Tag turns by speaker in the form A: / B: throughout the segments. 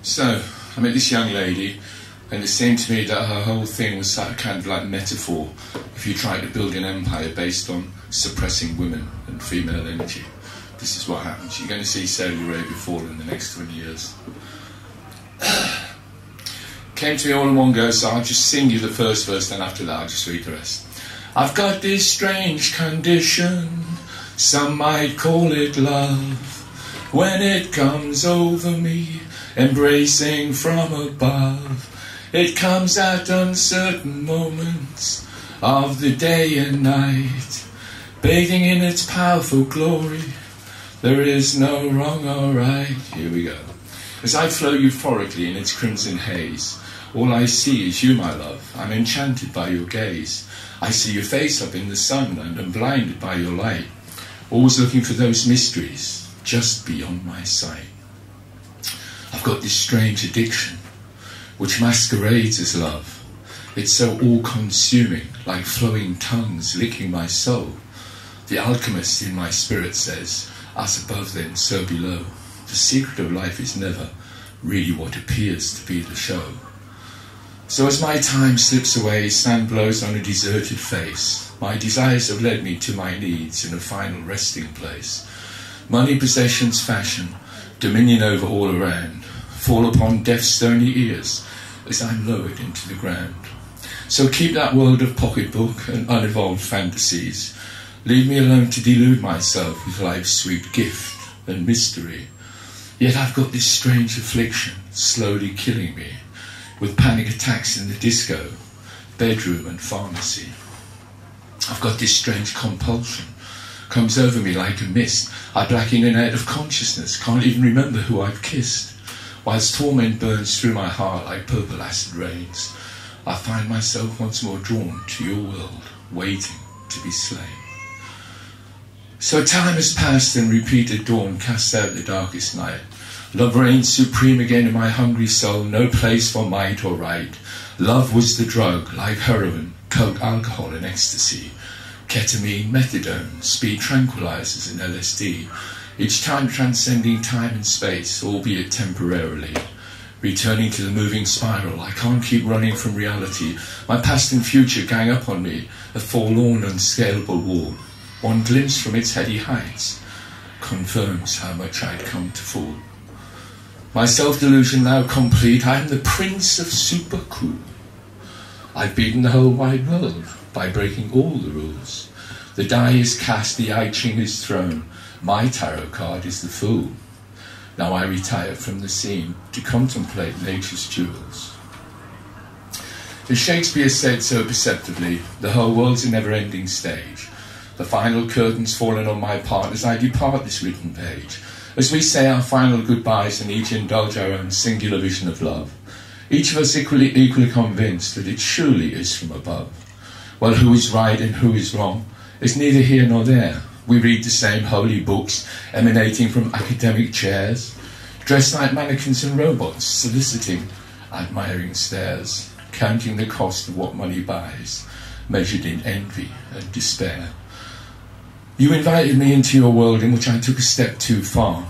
A: So, I met this young lady, and it seemed to me that her whole thing was kind of like metaphor if you try to build an empire based on suppressing women and female energy. This is what happens. You're going to see Saudi Arabia fall in the next 20 years. Came to me all in one go, so I'll just sing you the first verse, then after that I'll just read the rest. I've got this strange condition, some might call it love, when it comes over me, embracing from above. It comes at uncertain moments of the day and night, bathing in its powerful glory. There is no wrong or right. Here we go. As I flow euphorically in its crimson haze, all I see is you, my love. I'm enchanted by your gaze. I see your face up in the sun and am blinded by your light, always looking for those mysteries just beyond my sight. I've got this strange addiction which masquerades as love. It's so all-consuming, like flowing tongues licking my soul. The alchemist in my spirit says, as above then so below. The secret of life is never really what appears to be the show. So as my time slips away, sand blows on a deserted face. My desires have led me to my needs in a final resting place. Money, possessions, fashion, dominion over all around, fall upon deaf stony ears as I'm lowered into the ground. So keep that world of pocketbook and unevolved fantasies. Leave me alone to delude myself with life's sweet gift and mystery. Yet I've got this strange affliction slowly killing me, with panic attacks in the disco, bedroom and pharmacy. I've got this strange compulsion, comes over me like a mist. I black in and out of consciousness, can't even remember who I've kissed. Whilst torment burns through my heart like purple acid rains, I find myself once more drawn to your world, waiting to be slain. So time has passed and repeated dawn casts out the darkest night. Love reigns supreme again in my hungry soul, no place for might or right. Love was the drug, like heroin, coke, alcohol and ecstasy, ketamine, methadone, speed tranquilizers and LSD, each time transcending time and space, albeit temporarily. Returning to the moving spiral, I can't keep running from reality. My past and future gang up on me, a forlorn, unscalable wall. One glimpse from its heady heights confirms how much I'd come to fall. My self-delusion now complete, I am the prince of super cool. I've beaten the whole wide world by breaking all the rules. The die is cast, the I Ching is thrown. My tarot card is the Fool. Now I retire from the scene to contemplate nature's jewels. As Shakespeare said so perceptively, the whole world's a never-ending stage. The final curtain's fallen on my part as I depart this written page. As we say our final goodbyes and each indulge our own singular vision of love, each of us equally convinced that it surely is from above. Well, who is right and who is wrong is neither here nor there. We read the same holy books emanating from academic chairs, dressed like mannequins and robots, soliciting admiring stares, counting the cost of what money buys, measured in envy and despair. You invited me into your world in which I took a step too far.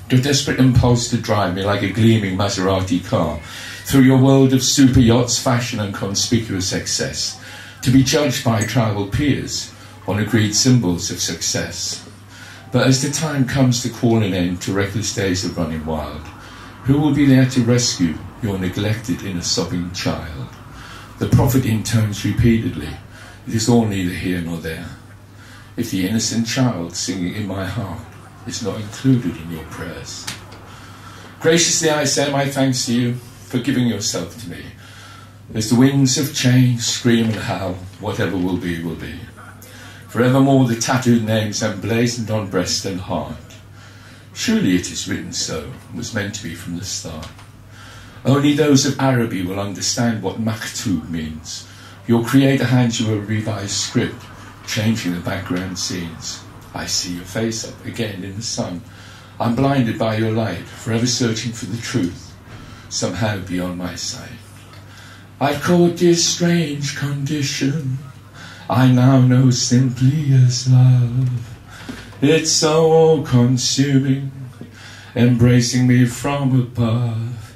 A: Your desperate impulse to drive me like a gleaming Maserati car through your world of super yachts, fashion and conspicuous excess, to be judged by tribal peers on agreed symbols of success. But as the time comes to call an end to reckless days of running wild, who will be there to rescue your neglected inner sobbing child? The prophet intones repeatedly, it is all neither here nor there. If the innocent child singing in my heart is not included in your prayers. Graciously I say my thanks to you for giving yourself to me. As the winds of change scream and howl, whatever will be, will be. Forevermore the tattooed names emblazoned on breast and heart. Surely it is written so, was meant to be from the start. Only those of Araby will understand what maktub means. Your creator hands you a revised script, changing the background scenes. I see your face up again in the sun. I'm blinded by your light, forever searching for the truth, somehow beyond my sight. I've caught this strange condition I now know simply as love. It's so all-consuming, embracing me from above.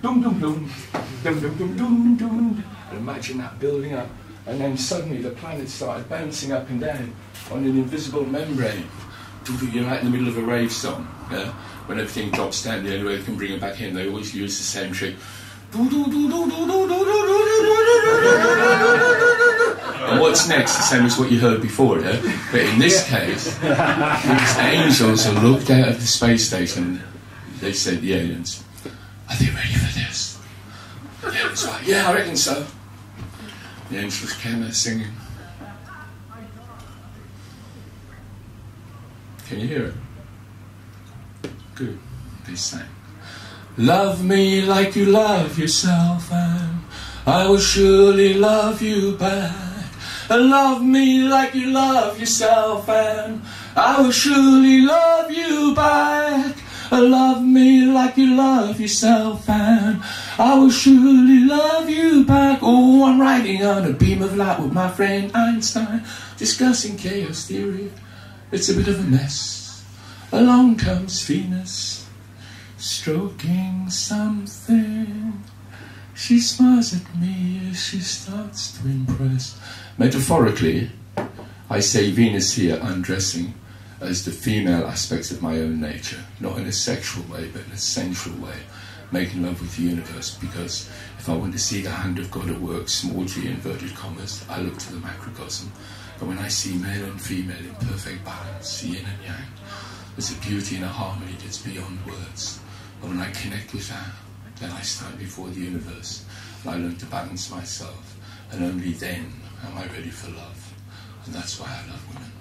A: dum dum dum, dum dum dum dum dum. And imagine that building up, and then suddenly the planet started bouncing up and down on an invisible membrane. You're right in the middle of a rave song, yeah? When everything drops down, the only way they can bring it back in, they always use the same trick. And what's next? The same as what you heard before, yeah? But in this case, these angels who looked out of the space station, they said, the aliens, are they ready for this? The aliens were like, yeah, I reckon so. The angels came out singing. Can you hear it? Good. They sang. Love me like you love yourself, and I will surely love you back. And love me like you love yourself, and I will surely love you back. And love me like you love yourself, and I will surely love you back. Oh, I'm riding on a beam of light with my friend Einstein, discussing chaos theory. It's a bit of a mess. Along comes Venus, stroking something. She smiles at me as she starts to impress. Metaphorically, I say Venus here undressing as the female aspects of my own nature, not in a sexual way, but in a sensual way, making love with the universe, because if I want to see the hand of God at work, small g inverted commas, I look to the macrocosm. And when I see male and female in perfect balance, yin and yang, there's a beauty and a harmony that's beyond words. And when I connect with that, then I stand before the universe, and I learn to balance myself, and only then am I ready for love. And that's why I love women.